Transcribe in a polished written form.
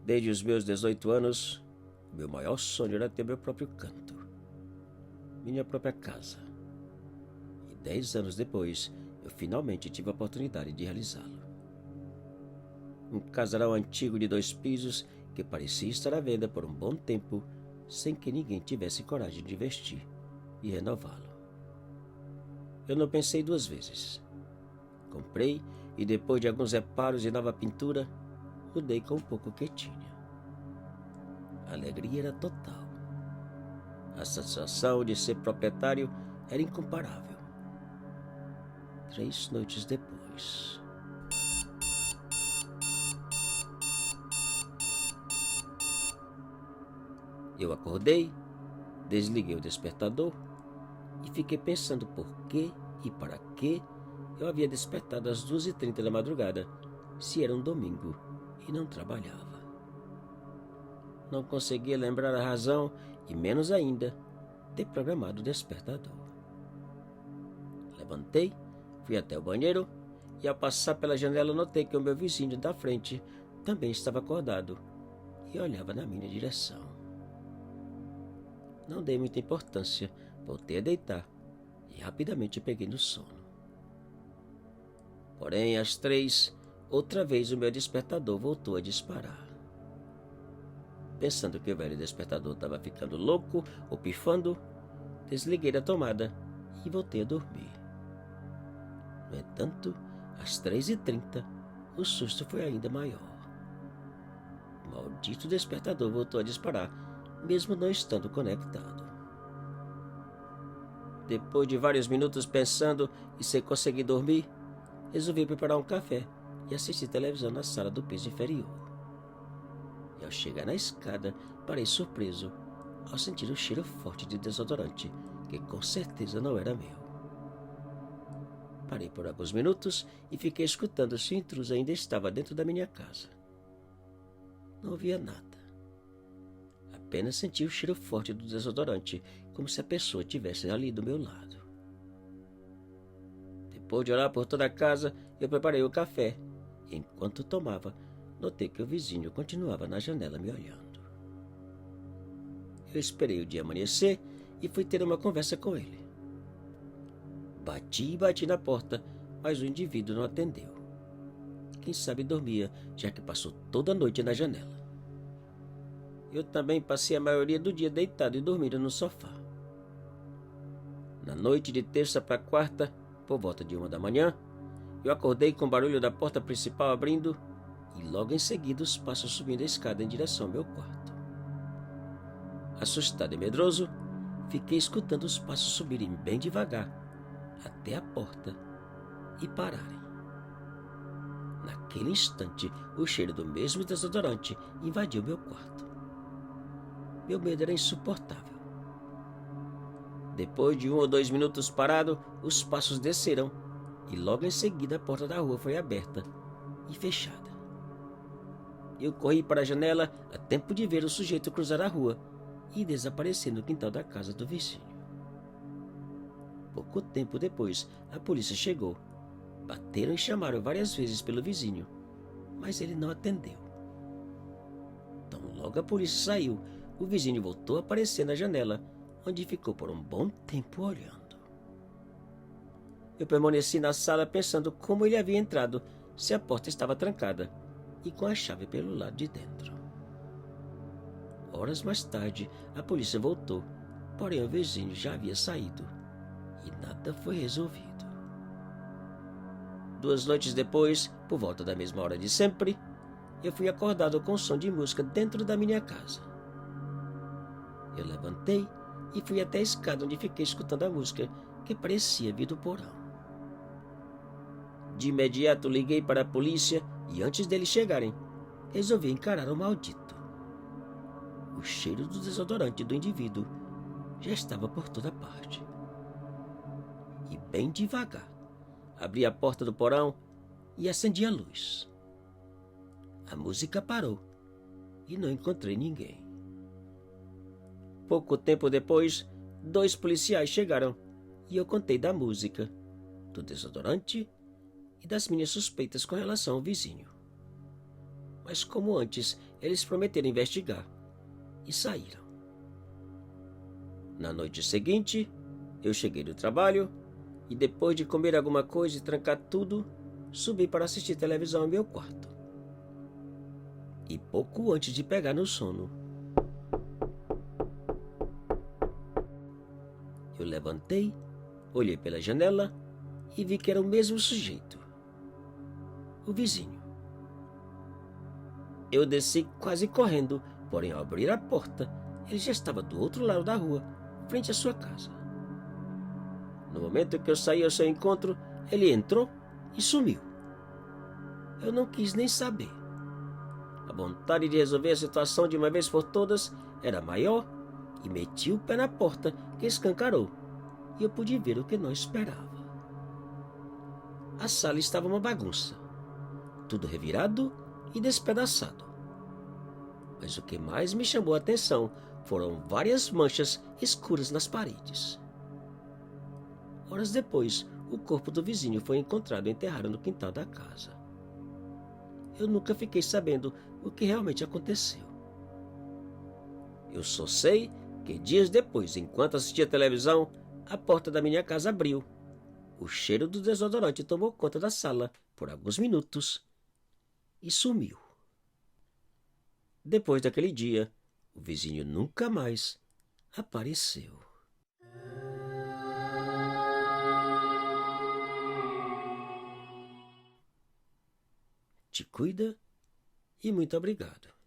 Desde os meus 18 anos, meu maior sonho era ter meu próprio canto, minha própria casa. E 10 anos depois, eu finalmente tive a oportunidade de realizá-lo. Um casarão antigo de 2 pisos que parecia estar à venda por um bom tempo, sem que ninguém tivesse coragem de investir e renová-lo. Eu não pensei 2 vezes. Comprei e depois de alguns reparos e nova pintura, mudei com um pouco que tinha. A alegria era total. A satisfação de ser proprietário era incomparável. 3 noites depois... Eu acordei, desliguei o despertador e fiquei pensando por que e para que eu havia despertado às 2h30 da madrugada, se era um domingo e não trabalhava. Não conseguia lembrar a razão e, menos ainda, ter programado o despertador. Levantei, fui até o banheiro e, ao passar pela janela, notei que o meu vizinho da frente também estava acordado e olhava na minha direção. Não dei muita importância, voltei a deitar e rapidamente peguei no sono. Porém, às 3, outra vez o meu despertador voltou a disparar. Pensando que o velho despertador estava ficando louco ou pifando, desliguei a tomada e voltei a dormir. No entanto, às 3h30, o susto foi ainda maior. O maldito despertador voltou a disparar, mesmo não estando conectado. Depois de vários minutos pensando e sem conseguir dormir, resolvi preparar um café e assistir televisão na sala do piso inferior. E ao chegar na escada, parei surpreso ao sentir o cheiro forte de desodorante, que com certeza não era meu. Parei por alguns minutos e fiquei escutando se o intruso ainda estava dentro da minha casa. Não havia nada. Apenas senti o cheiro forte do desodorante, como se a pessoa estivesse ali do meu lado. Depois de olhar por toda a casa, eu preparei o café e, enquanto tomava, notei que o vizinho continuava na janela me olhando. Eu esperei o dia amanhecer e fui ter uma conversa com ele. Bati e bati na porta, mas o indivíduo não atendeu. Quem sabe dormia, já que passou toda a noite na janela. Eu também passei a maioria do dia deitado e dormindo no sofá. Na noite de terça para quarta, por volta de 1 da manhã, eu acordei com o barulho da porta principal abrindo e logo em seguida os passos subindo a escada em direção ao meu quarto. Assustado e medroso, fiquei escutando os passos subirem bem devagar até a porta e pararem. Naquele instante, o cheiro do mesmo desodorante invadiu meu quarto. Meu medo era insuportável. Depois de 1 ou 2 minutos parado, os passos desceram e logo em seguida a porta da rua foi aberta e fechada. Eu corri para a janela a tempo de ver o sujeito cruzar a rua e desaparecer no quintal da casa do vizinho. Pouco tempo depois, a polícia chegou. Bateram e chamaram várias vezes pelo vizinho, mas ele não atendeu. Então, logo a polícia saiu, o vizinho voltou a aparecer na janela, onde ficou por um bom tempo olhando. Eu permaneci na sala pensando como ele havia entrado, se a porta estava trancada e com a chave pelo lado de dentro. Horas mais tarde, a polícia voltou, porém o vizinho já havia saído e nada foi resolvido. 2 noites depois, por volta da mesma hora de sempre, eu fui acordado com som de música dentro da minha casa. Eu levantei e fui até a escada onde fiquei escutando a música, que parecia vir do porão. De imediato liguei para a polícia e antes deles chegarem, resolvi encarar o maldito. O cheiro do desodorante do indivíduo já estava por toda parte. E bem devagar, abri a porta do porão e acendi a luz. A música parou e não encontrei ninguém. Pouco tempo depois, 2 policiais chegaram e eu contei da música, do desodorante e das minhas suspeitas com relação ao vizinho. Mas como antes eles prometeram investigar e saíram. Na noite seguinte, eu cheguei do trabalho e, depois de comer alguma coisa e trancar tudo, subi para assistir televisão em meu quarto. E pouco antes de pegar no sono, eu levantei, olhei pela janela e vi que era o mesmo sujeito, o vizinho. Eu desci quase correndo, porém ao abrir a porta, ele já estava do outro lado da rua, frente à sua casa. No momento que eu saí ao seu encontro, ele entrou e sumiu. Eu não quis nem saber. A vontade de resolver a situação de uma vez por todas era maior e meti o pé na porta, que escancarou, e eu pude ver o que não esperava. A sala estava uma bagunça, tudo revirado e despedaçado. Mas o que mais me chamou a atenção foram várias manchas escuras nas paredes. Horas depois, o corpo do vizinho foi encontrado enterrado no quintal da casa. Eu nunca fiquei sabendo o que realmente aconteceu. Eu só sei que dias depois, enquanto assistia televisão, a porta da minha casa abriu. O cheiro do desodorante tomou conta da sala por alguns minutos e sumiu. Depois daquele dia, o vizinho nunca mais apareceu. Te cuida e muito obrigado.